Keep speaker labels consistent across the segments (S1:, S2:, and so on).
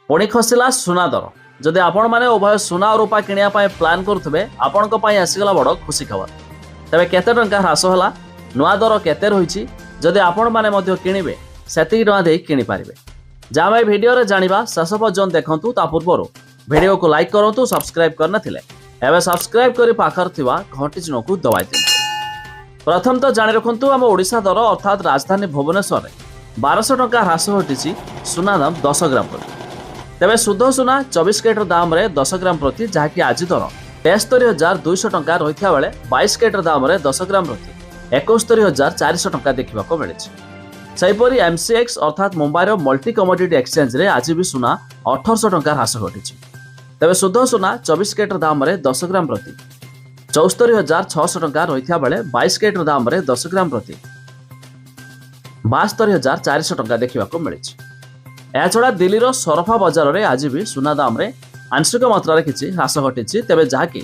S1: पुणी खसला सुना दर जदि आपण मैंने उभय सुना और रूपा किनिया प्लान करुवे आपण आसीगला बड़ खुशी खबर। तेबे केते टंका ह्रास होला नुआ दर केते रही जदि आपण मैंने किणवे सेतिकी टंका देई किनि पारिबे। जामे भिडियो जानिबा शेष पर्यंत देखंतु। ता पूर्व भिडियो को लाइक करंतु, सब्सक्राइब करनथिले एबे सब्सक्राइब करी पाखर थिबा घंटी चिन्ह को दबाई दियंतु। प्रथम तो जानि रखंतु आम ओडिशा दर अर्थात राजधानी भुवनेश्वर में 1200 टंका ह्रास घटी सुना दाम 10 ग्राम प्रति। तेबे शुद्ध सुना 24 कैरेट दाम रे 10 ग्राम प्रति जहाँकि आज दर 73,200 टंका रही बेले 22 कैरेट दाम रे 10 ग्राम प्रति 71,400 टंका देखा मिली। सेहीपरि MCX अर्थात मुंबईर मल्टी कमोडिटी एक्सचेंज रे आज भी सुना 1800 टंका ह्रास घटी। तेबे शुद्ध सुना 24 कैरेट दाम रे 10 ग्राम प्रति 74,600 टंका रही बेले 22 कैरेट दाम रे 10 ग्राम प्रति 72,400 टंका देखा मिली। एछड़ा दिल्ली सरफा बजार में आज भी सुना दाम रे आंशिक मात्रा किसी ह्रास घटी। तेबे जहाँकि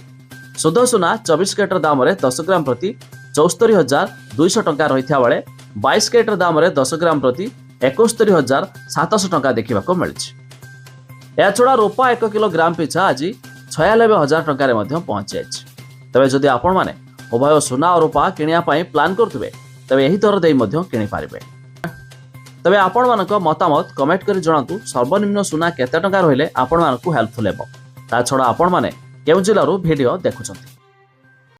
S1: शुद्ध सुना 24 कैरेट दाम रे 10 ग्राम प्रति 74,200 टंका रही बेले 22 कैरेट दाम रे 10 ग्राम प्रति 71,700 टंका देखा मिली। एछड़ा रूपा 1 किलोग्राम पिछा आज 96,000 टंकार पहुंची जाइए। तेबे जदि आपण माने उभय सुना और रूपा किनिया प्लान करुवे तेबे यही दर देई किनि पारिबे। तबे आपण मानक मतामत कमेंट करी जणातु। सर्वनिम्न सुना केते टंका रहिले आपण मानकु हेल्पफुल हेबो। ता छडा आपण माने केउ जिल्लारू वीडियो देखुछंती।